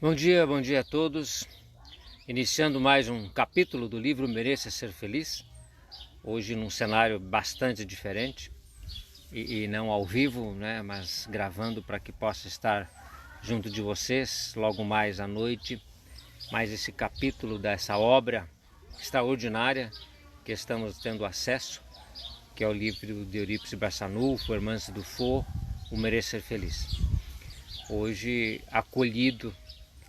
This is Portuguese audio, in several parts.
Bom dia a todos. Iniciando mais um capítulo do livro Mereça Ser Feliz. Hoje num cenário bastante diferente e não ao vivo, né, mas gravando para que possa estar junto de vocês logo mais à noite. Mais esse capítulo dessa obra extraordinária que estamos tendo acesso, que é o livro de Eurípides Barçanufo, Hermance Dufour, O Mereça Ser Feliz. Hoje acolhido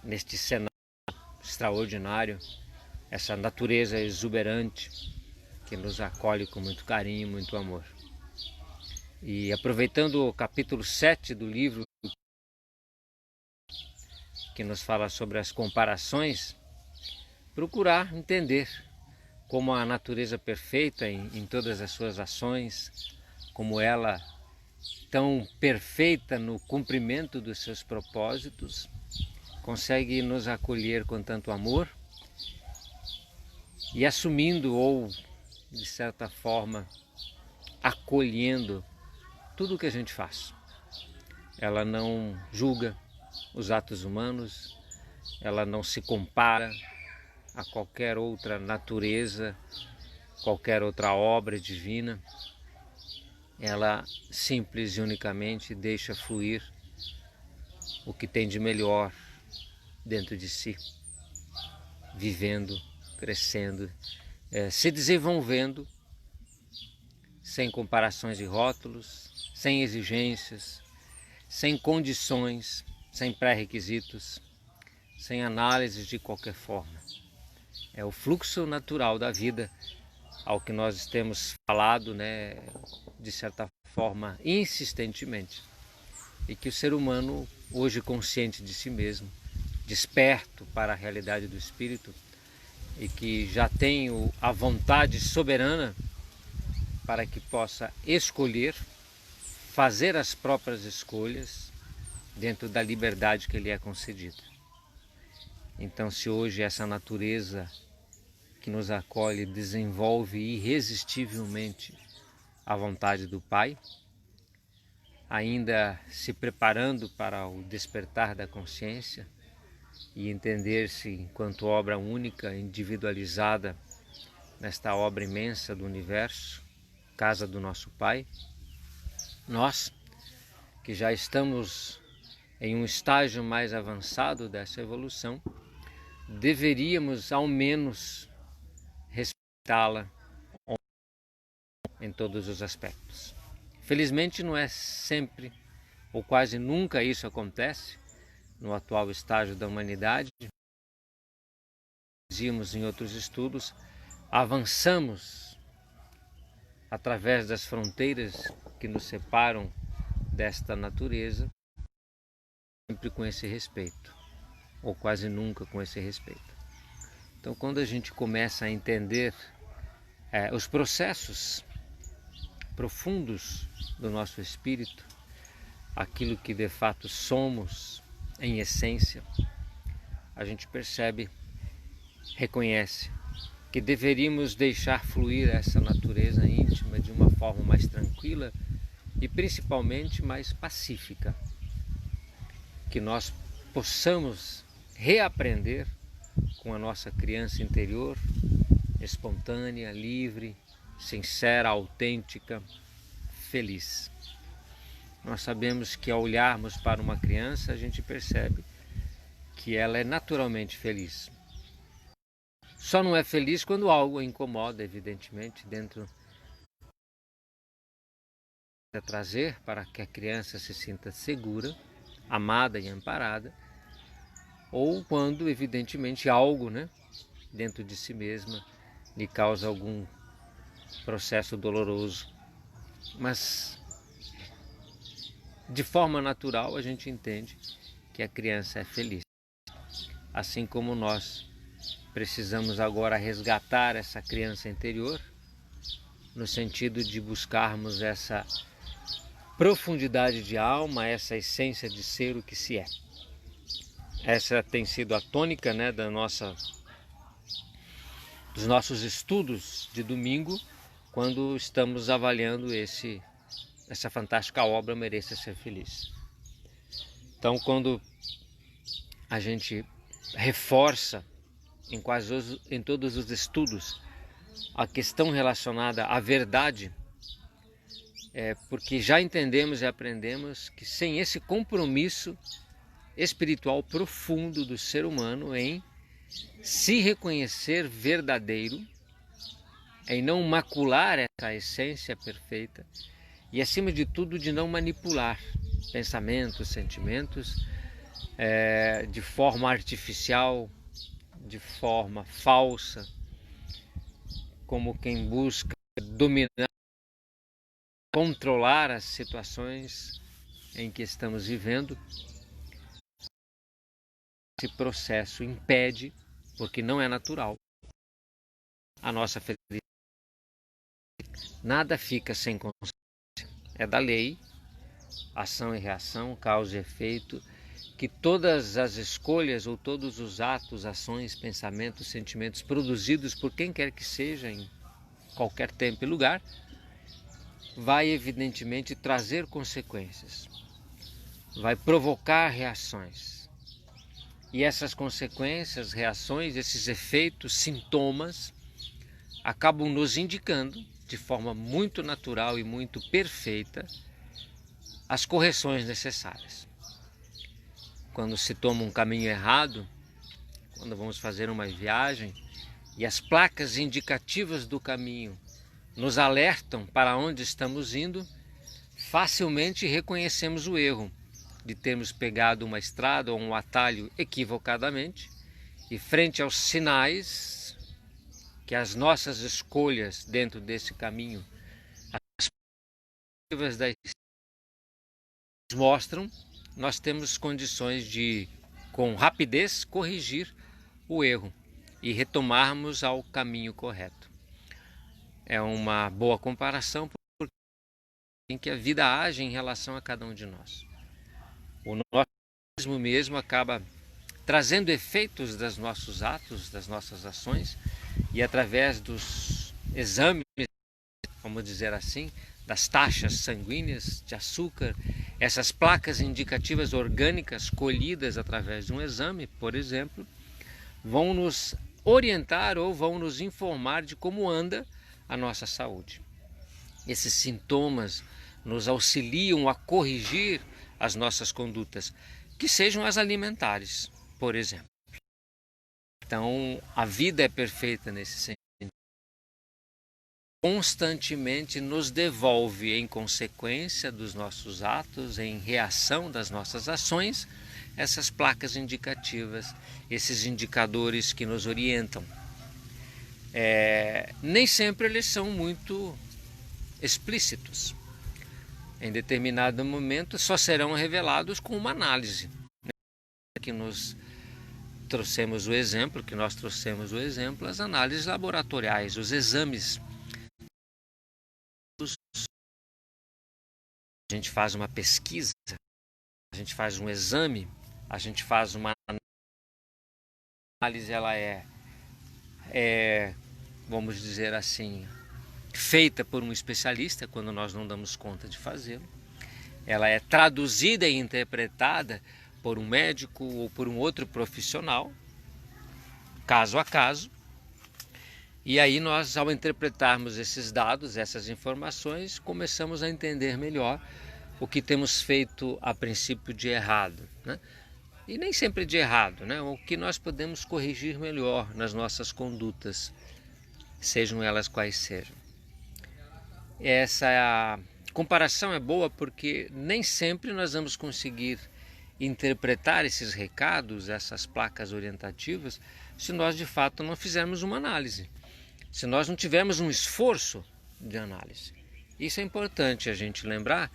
neste cenário extraordinário, essa natureza exuberante que nos acolhe com muito carinho e muito amor. E aproveitando o capítulo 7 do livro, que nos fala sobre as comparações, procurar entender como a natureza perfeita em todas as suas ações, como ela tão perfeita no cumprimento dos seus propósitos, consegue nos acolher com tanto amor e assumindo ou, de certa forma, acolhendo tudo o que a gente faz. Ela não julga os atos humanos, ela não se compara a qualquer outra natureza, qualquer outra obra divina. Ela simples e unicamente deixa fluir o que tem de melhor dentro de si, vivendo, crescendo, se desenvolvendo, sem comparações e rótulos, sem exigências, sem condições, sem pré-requisitos, sem análises de qualquer forma. É o fluxo natural da vida ao que nós temos falado, né, de certa forma, insistentemente. E que o ser humano, hoje consciente de si mesmo, desperto para a realidade do espírito e que já tem a vontade soberana para que possa escolher, fazer as próprias escolhas dentro da liberdade que lhe é concedida. Então, se hoje essa natureza que nos acolhe desenvolve irresistivelmente a vontade do Pai, ainda se preparando para o despertar da consciência e entender-se enquanto obra única, individualizada nesta obra imensa do universo, casa do nosso Pai, nós que já estamos em um estágio mais avançado dessa evolução, deveríamos ao menos respeitá-la em todos os aspectos. Felizmente não é sempre ou quase nunca isso acontece no atual estágio da humanidade. Dizíamos em outros estudos, avançamos através das fronteiras que nos separam desta natureza, sempre com esse respeito, ou quase nunca com esse respeito. Então, quando a gente começa a entender os processos profundos do nosso espírito, aquilo que de fato somos em essência, a gente percebe, reconhece que deveríamos deixar fluir essa natureza íntima de uma forma mais tranquila e principalmente mais pacífica. Que nós possamos reaprender com a nossa criança interior, espontânea, livre, sincera, autêntica, feliz. Nós sabemos que ao olharmos para uma criança, a gente percebe que ela é naturalmente feliz. Só não é feliz quando algo a incomoda, evidentemente, dentro de trazer para que a criança se sinta segura, amada e amparada, ou quando, evidentemente, algo, né, dentro de si mesma lhe causa algum processo doloroso. Mas, de forma natural, a gente entende que a criança é feliz. Assim como nós precisamos agora resgatar essa criança interior, no sentido de buscarmos essa profundidade de alma, essa essência de ser o que se é. Essa tem sido a tônica, né, dos nossos estudos de domingo, quando estamos avaliando essa fantástica obra Mereça Ser Feliz. Então, quando a gente reforça em todos os estudos a questão relacionada à verdade, porque já entendemos e aprendemos que sem esse compromisso espiritual profundo do ser humano em se reconhecer verdadeiro, em não macular essa essência perfeita e, acima de tudo, de não manipular pensamentos, sentimentos de forma artificial, de forma falsa, como quem busca dominar, controlar as situações em que estamos vivendo. Esse processo impede, porque não é natural, a nossa felicidade. Nada fica sem consciência. É da lei, ação e reação, causa e efeito, que todas as escolhas ou todos os atos, ações, pensamentos, sentimentos produzidos por quem quer que seja, em qualquer tempo e lugar, vai evidentemente trazer consequências, vai provocar reações. E essas consequências, reações, esses efeitos, sintomas, acabam nos indicando, de forma muito natural e muito perfeita, as correções necessárias. Quando se toma um caminho errado, quando vamos fazer uma viagem e as placas indicativas do caminho nos alertam para onde estamos indo, facilmente reconhecemos o erro de termos pegado uma estrada ou um atalho equivocadamente, e frente aos sinais que as nossas escolhas dentro desse caminho, as perspectivas da mostram, nós temos condições de, com rapidez, corrigir o erro e retomarmos ao caminho correto. É uma boa comparação em que a vida age em relação a cada um de nós. O nosso mesmo acaba trazendo efeitos dos nossos atos, das nossas ações, e através dos exames, vamos dizer assim, das taxas sanguíneas de açúcar, essas placas indicativas orgânicas colhidas através de um exame, por exemplo, vão nos orientar ou vão nos informar de como anda a nossa saúde. Esses sintomas nos auxiliam a corrigir as nossas condutas, que sejam as alimentares, por exemplo. Então, a vida é perfeita nesse sentido. Constantemente nos devolve, em consequência dos nossos atos, em reação das nossas ações, essas placas indicativas, esses indicadores que nos orientam. Nem sempre eles são muito explícitos. Em determinado momento só serão revelados com uma análise. Que nós trouxemos o exemplo, as análises laboratoriais, os exames. A gente faz uma pesquisa, a gente faz um exame, a gente faz uma análise, ela vamos dizer assim, feita por um especialista, quando nós não damos conta de fazê-lo. Ela é traduzida e interpretada por um médico ou por um outro profissional, caso a caso. E aí nós, ao interpretarmos esses dados, essas informações, começamos a entender melhor o que temos feito a princípio de errado, né? E nem sempre de errado, né? O que nós podemos corrigir melhor nas nossas condutas, sejam elas quais sejam. Essa comparação é boa porque nem sempre nós vamos conseguir interpretar esses recados, essas placas orientativas, se nós de fato não fizermos uma análise, se nós não tivermos um esforço de análise. Isso é importante a gente lembrar,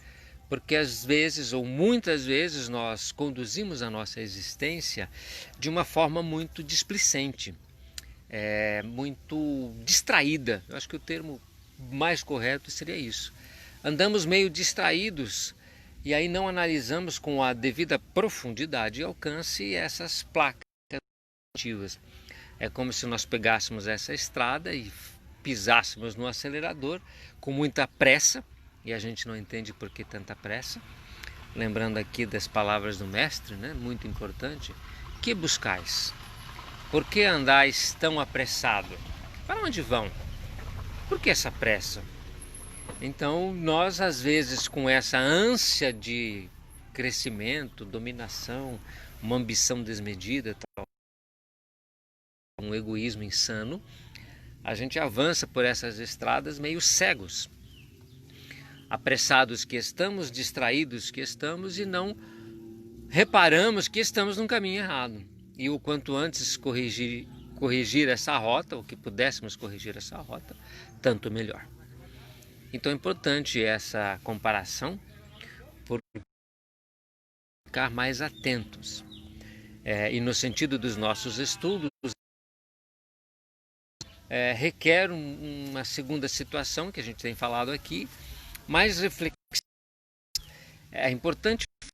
porque às vezes ou muitas vezes nós conduzimos a nossa existência de uma forma muito displicente, muito distraída. Eu acho que o termo mais correto seria isso. Andamos meio distraídos e aí não analisamos com a devida profundidade e alcance essas placas ativas. É como se nós pegássemos essa estrada e pisássemos no acelerador com muita pressa, e a gente não entende por que tanta pressa. Lembrando aqui das palavras do mestre, né? Muito importante, Que buscais? Por que andais tão apressado? Para onde vão? Por que essa pressa? Então, nós às vezes com essa ânsia de crescimento, dominação, uma ambição desmedida, um egoísmo insano, a gente avança por essas estradas meio cegos, apressados que estamos, distraídos que estamos e não reparamos que estamos num caminho errado. E o quanto antes corrigir essa rota, ou que pudéssemos corrigir essa rota, tanto melhor. Então é importante essa comparação por ficar mais atentos. E no sentido dos nossos estudos, requer uma segunda situação que a gente tem falado aqui, mais reflexiva. É importante a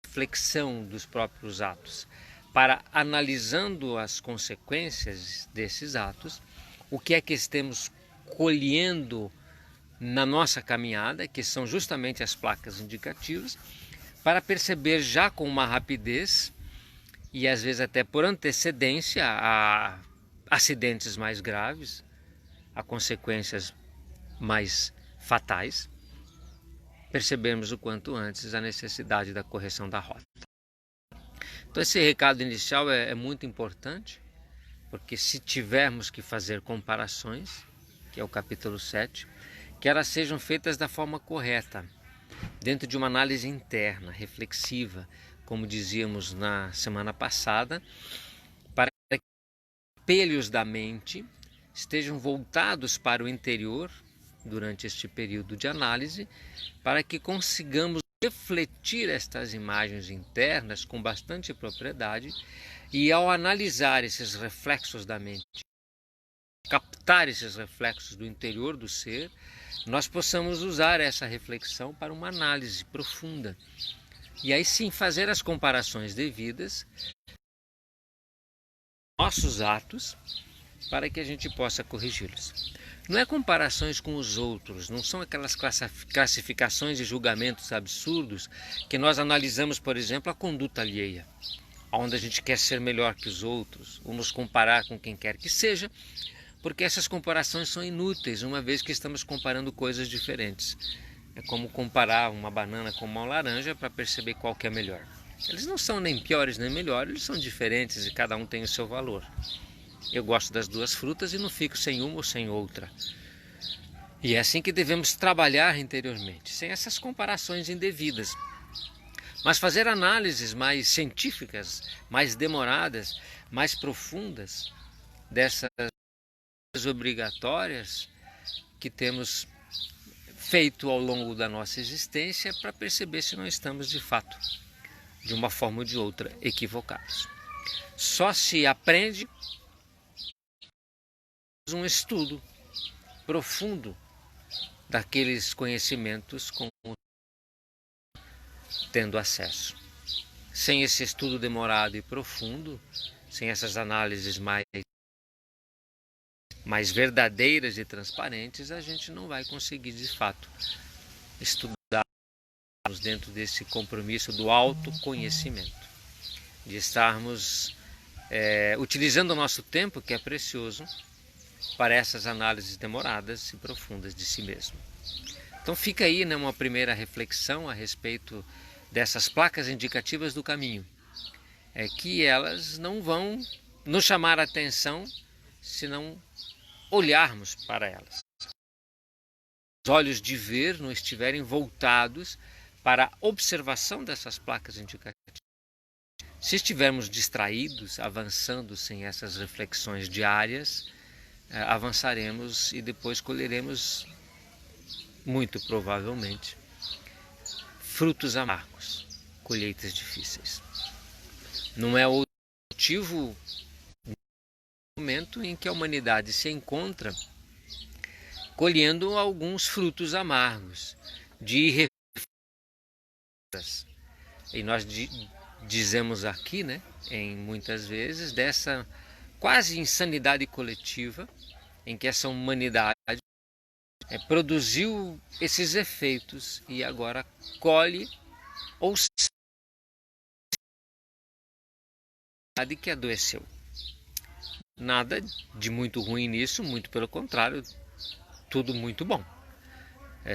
reflexão dos próprios atos, para analisando as consequências desses atos, o que é que estamos colhendo na nossa caminhada, que são justamente as placas indicativas, para perceber já com uma rapidez e às vezes até por antecedência a acidentes mais graves, a consequências mais fatais, percebemos o quanto antes a necessidade da correção da rota. Então esse recado inicial é muito importante, porque se tivermos que fazer comparações, que é o capítulo 7, que elas sejam feitas da forma correta, dentro de uma análise interna, reflexiva, como dizíamos na semana passada, para que os espelhos da mente estejam voltados para o interior durante este período de análise, para que consigamos refletir estas imagens internas com bastante propriedade e, ao analisar esses reflexos da mente, captar esses reflexos do interior do ser, nós possamos usar essa reflexão para uma análise profunda e aí sim fazer as comparações devidas nossos atos para que a gente possa corrigi-los. Não é comparações com os outros, não são aquelas classificações e julgamentos absurdos que nós analisamos, por exemplo, a conduta alheia, onde a gente quer ser melhor que os outros, ou nos comparar com quem quer que seja, porque essas comparações são inúteis, uma vez que estamos comparando coisas diferentes. É como comparar uma banana com uma laranja para perceber qual que é melhor. Eles não são nem piores nem melhores, eles são diferentes e cada um tem o seu valor. Eu gosto das duas frutas e não fico sem uma ou sem outra. E é assim que devemos trabalhar interiormente, sem essas comparações indevidas. Mas fazer análises mais científicas, mais demoradas, mais profundas dessas obrigatórias que temos feito ao longo da nossa existência para perceber se não estamos de fato, de uma forma ou de outra, equivocados. Só se aprende um estudo profundo daqueles conhecimentos com tendo acesso. Sem esse estudo demorado e profundo, sem essas análises mais verdadeiras e transparentes, a gente não vai conseguir de fato estudar dentro desse compromisso do autoconhecimento, de estarmos utilizando o nosso tempo, que é precioso, para essas análises demoradas e profundas de si mesmo. Então fica aí, né, uma primeira reflexão a respeito dessas placas indicativas do caminho, que elas não vão nos chamar a atenção se não olharmos para elas. Os olhos de ver não estiverem voltados para a observação dessas placas indicativas. Se estivermos distraídos, avançando sem essas reflexões diárias, avançaremos e depois colheremos, muito provavelmente, frutos amargos, colheitas difíceis. Não é outro motivo momento em que a humanidade se encontra colhendo alguns frutos amargos de irreflexões. E nós dizemos aqui, né, em muitas vezes, dessa quase insanidade coletiva em que essa humanidade produziu esses efeitos e agora colhe ou que adoeceu. Nada de muito ruim nisso, muito pelo contrário, tudo muito bom.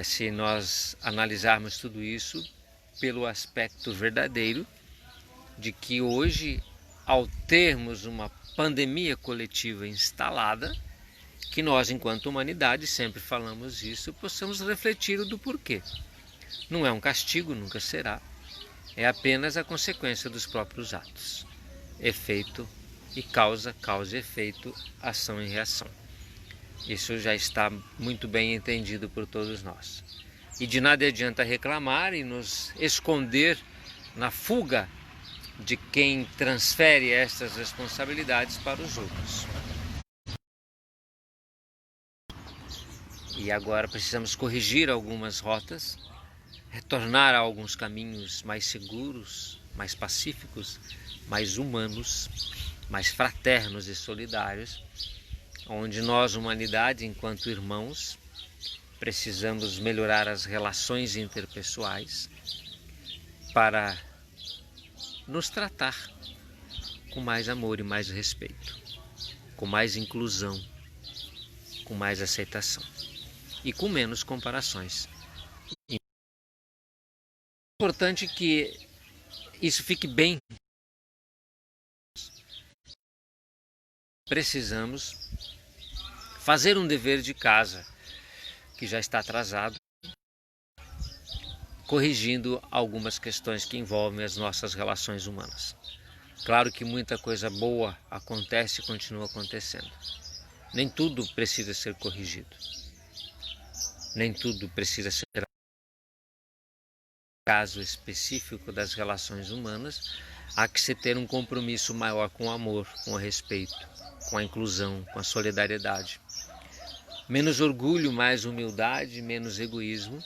Se nós analisarmos tudo isso pelo aspecto verdadeiro de que hoje, ao termos uma pandemia coletiva instalada, que nós, enquanto humanidade, sempre falamos isso, possamos refletir do porquê. Não é um castigo, nunca será. É apenas a consequência dos próprios atos. Efeito e causa, causa e efeito, ação e reação. Isso já está muito bem entendido por todos nós. E de nada adianta reclamar e nos esconder na fuga de quem transfere estas responsabilidades para os outros. E agora precisamos corrigir algumas rotas, retornar a alguns caminhos mais seguros, mais pacíficos, mais humanos, mais fraternos e solidários, onde nós, humanidade, enquanto irmãos, precisamos melhorar as relações interpessoais para nos tratar com mais amor e mais respeito, com mais inclusão, com mais aceitação e com menos comparações. É importante que isso fique bem. Precisamos fazer um dever de casa que já está atrasado, corrigindo algumas questões que envolvem as nossas relações humanas. Claro que muita coisa boa acontece e continua acontecendo. Nem tudo precisa ser corrigido. Nem tudo precisa ser caso específico das relações humanas. Há que se ter um compromisso maior com o amor, com o respeito, com a inclusão, com a solidariedade. Menos orgulho, mais humildade, menos egoísmo,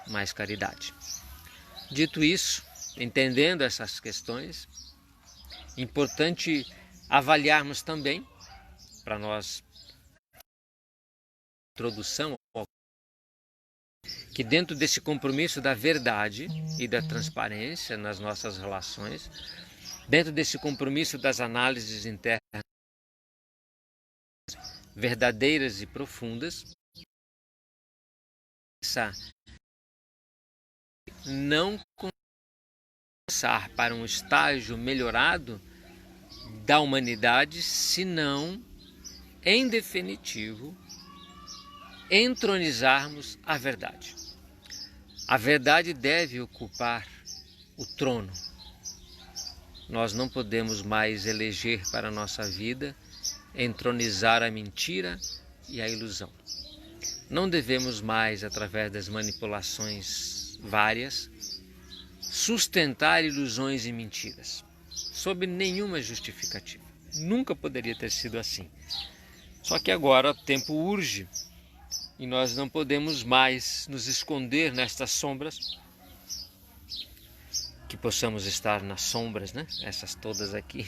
mais caridade. Dito isso, entendendo essas questões, importante avaliarmos também, para nós, introdução, que dentro desse compromisso da verdade e da transparência nas nossas relações, dentro desse compromisso das análises internas verdadeiras e profundas, não começar para um estágio melhorado da humanidade, senão, em definitivo, entronizarmos a verdade. A verdade deve ocupar o trono. Nós não podemos mais eleger para a nossa vida entronizar a mentira e a ilusão. Não devemos mais, através das manipulações várias, sustentar ilusões e mentiras, sob nenhuma justificativa. Nunca poderia ter sido assim. Só que agora o tempo urge e nós não podemos mais nos esconder nestas sombras, que possamos estar nas sombras, né? Essas todas aqui,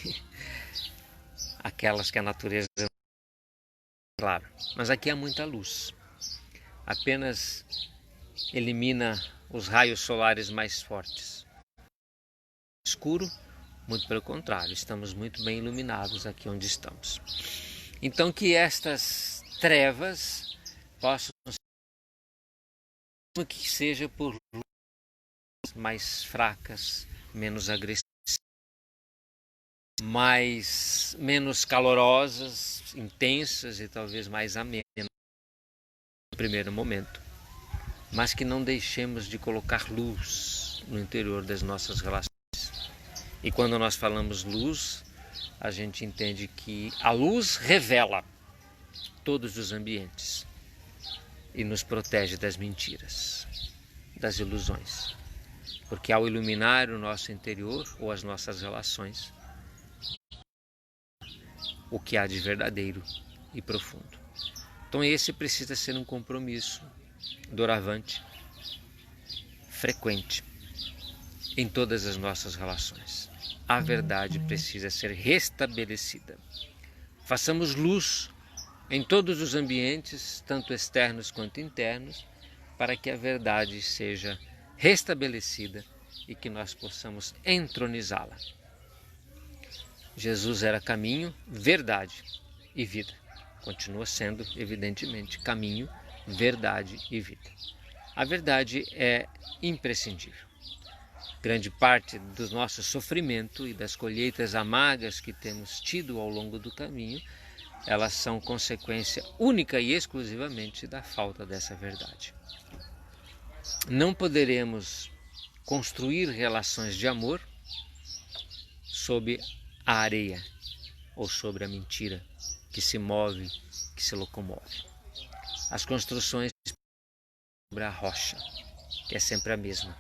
aquelas que a natureza... Claro, mas aqui há muita luz. Apenas elimina os raios solares mais fortes. Escuro, muito pelo contrário, estamos muito bem iluminados aqui onde estamos. Então que estas trevas possam ser, que seja por luzes mais fracas, menos agressivas, menos calorosas, intensas e talvez mais amenas no primeiro momento, mas que não deixemos de colocar luz no interior das nossas relações. E quando nós falamos luz, a gente entende que a luz revela todos os ambientes e nos protege das mentiras, das ilusões. Porque ao iluminar o nosso interior ou as nossas relações, o que há de verdadeiro e profundo. Então esse precisa ser um compromisso doravante, frequente, em todas as nossas relações. A verdade precisa ser restabelecida. Façamos luz em todos os ambientes, tanto externos quanto internos, para que a verdade seja restabelecida e que nós possamos entronizá-la. Jesus era caminho, verdade e vida. Continua sendo, evidentemente, caminho, verdade e vida. A verdade é imprescindível. Grande parte do nosso sofrimento e das colheitas amargas que temos tido ao longo do caminho, elas são consequência única e exclusivamente da falta dessa verdade. Não poderemos construir relações de amor sob a areia ou sobre a mentira que se move, que se locomove. As construções sobre a rocha, que é sempre a mesma.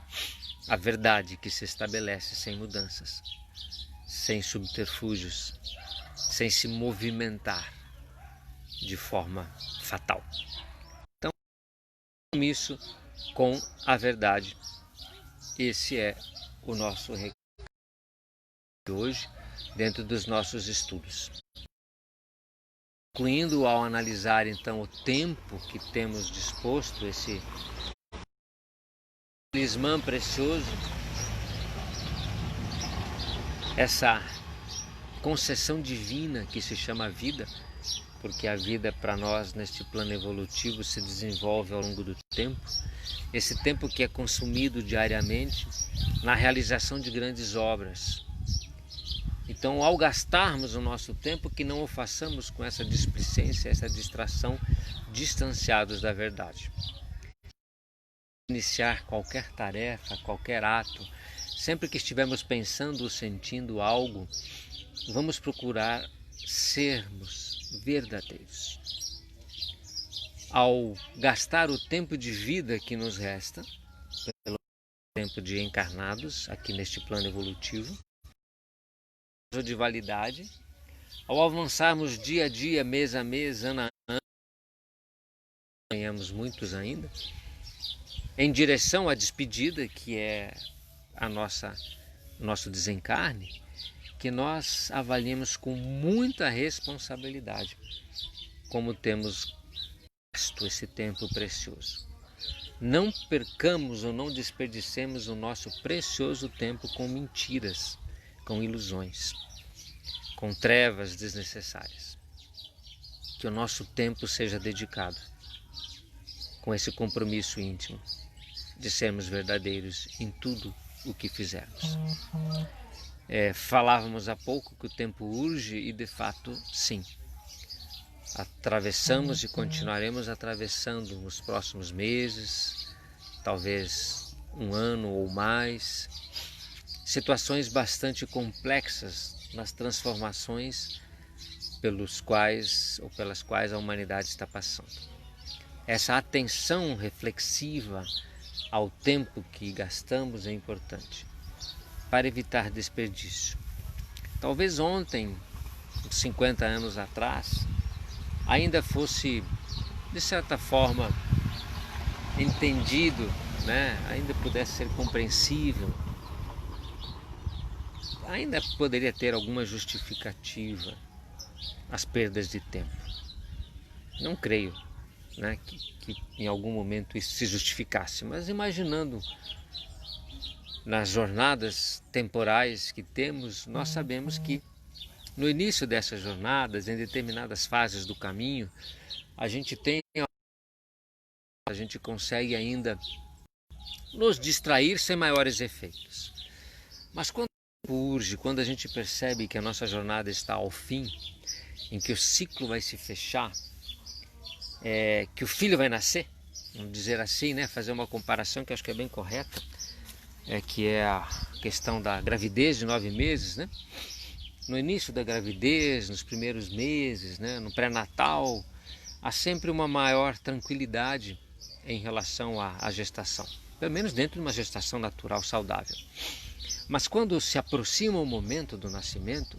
A verdade que se estabelece sem mudanças, sem subterfúgios, sem se movimentar de forma fatal. Então, compromisso com a verdade. Esse é o nosso recado de hoje, dentro dos nossos estudos. Concluindo, ao analisar então o tempo que temos disposto, esse talismã precioso, essa concessão divina que se chama vida, porque a vida para nós neste plano evolutivo se desenvolve ao longo do tempo, esse tempo que é consumido diariamente na realização de grandes obras. Então, ao gastarmos o nosso tempo, que não o façamos com essa displicência, essa distração, distanciados da verdade. Iniciar qualquer tarefa, qualquer ato, sempre que estivermos pensando ou sentindo algo, vamos procurar sermos verdadeiros. Ao gastar o tempo de vida que nos resta, pelo tempo de encarnados aqui neste plano evolutivo, de validade, ao avançarmos dia a dia, mês a mês, ano a ano, ganhamos muitos ainda, em direção à despedida, que é nosso desencarne, que nós avaliemos com muita responsabilidade como temos gasto esse tempo precioso. Não percamos ou não desperdicemos o nosso precioso tempo com mentiras, com ilusões, com trevas desnecessárias. Que o nosso tempo seja dedicado com esse compromisso íntimo de sermos verdadeiros em tudo o que fizermos. Falávamos há pouco que o tempo urge e de fato sim. Atravessamos e continuaremos atravessando nos próximos meses, talvez um ano ou mais, situações bastante complexas nas transformações pelas quais a humanidade está passando. Essa atenção reflexiva ao tempo que gastamos é importante para evitar desperdício. Talvez ontem, 50 anos atrás, ainda fosse, de certa forma, entendido, né? Ainda pudesse ser compreensível, ainda poderia ter alguma justificativa as perdas de tempo. Não creio, né, que em algum momento isso se justificasse, mas imaginando nas jornadas temporais que temos, nós sabemos que no início dessas jornadas, em determinadas fases do caminho, a gente consegue ainda nos distrair sem maiores efeitos. Mas quando urge, quando a gente percebe que a nossa jornada está ao fim, em que o ciclo vai se fechar, que o filho vai nascer, vamos dizer assim, né? Fazer uma comparação que acho que é bem correta, que é a questão da gravidez de 9 meses, né? No início da gravidez, nos primeiros meses, né? No pré-natal, há sempre uma maior tranquilidade em relação à gestação, pelo menos dentro de uma gestação natural saudável. Mas quando se aproxima o momento do nascimento,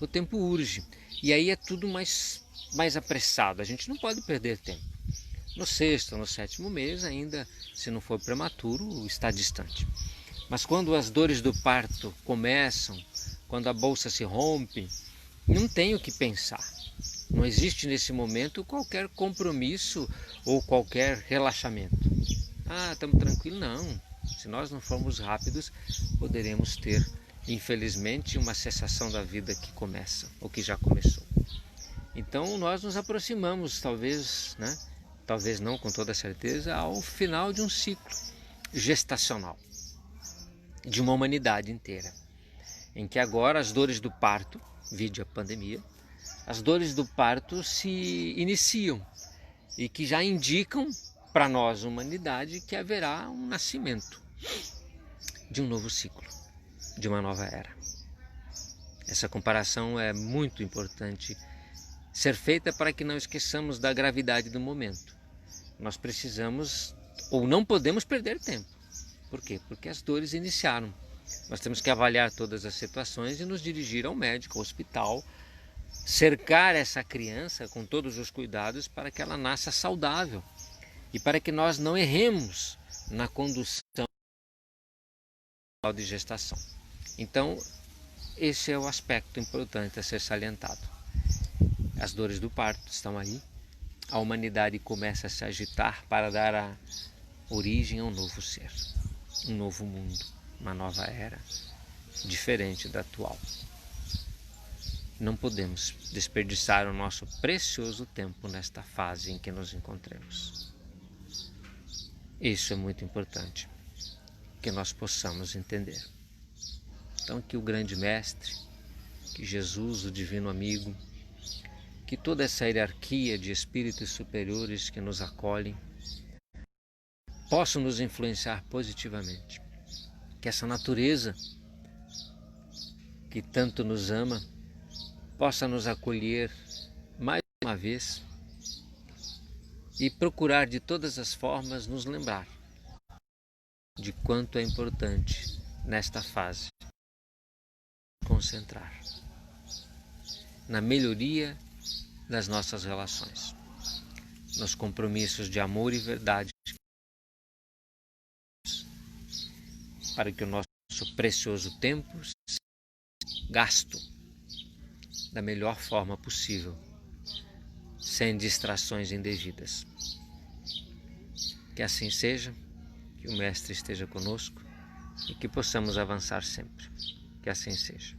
o tempo urge, e aí é tudo mais apressado, a gente não pode perder tempo. No 6º, no 7º mês, ainda, se não for prematuro, está distante. Mas quando as dores do parto começam, quando a bolsa se rompe, não tem o que pensar. Não existe nesse momento qualquer compromisso ou qualquer relaxamento. Estamos tranquilos? Não. Se nós não formos rápidos, poderemos ter infelizmente, uma cessação da vida que começa, ou que já começou. Então nós nos aproximamos, talvez, né? Talvez não com toda certeza, ao final de um ciclo gestacional de uma humanidade inteira, em que agora as dores do parto, vide a pandemia, as dores do parto se iniciam e que já indicam para nós, humanidade, que haverá um nascimento de um novo ciclo, de uma nova era. Essa comparação é muito importante ser feita para que não esqueçamos da gravidade do momento. Nós precisamos ou não podemos perder tempo. Por quê? Porque as dores iniciaram. Nós temos que avaliar todas as situações e nos dirigir ao médico, ao hospital, cercar essa criança com todos os cuidados para que ela nasça saudável e para que nós não erremos na condução de gestação. Então, esse é o aspecto importante a ser salientado. As dores do parto estão aí, a humanidade começa a se agitar para dar a origem a um novo ser, um novo mundo, uma nova era, diferente da atual. Não podemos desperdiçar o nosso precioso tempo nesta fase em que nos encontramos. Isso é muito importante, que nós possamos entender. Então, que o grande mestre, que Jesus, o divino amigo, que toda essa hierarquia de espíritos superiores que nos acolhem possam nos influenciar positivamente. Que essa natureza que tanto nos ama possa nos acolher mais uma vez e procurar de todas as formas nos lembrar de quanto é importante nesta fase concentrar na melhoria das nossas relações, nos compromissos de amor e verdade, para que o nosso precioso tempo seja gasto da melhor forma possível, sem distrações indevidas. Que assim seja, que o Mestre esteja conosco e que possamos avançar sempre. Que assim seja.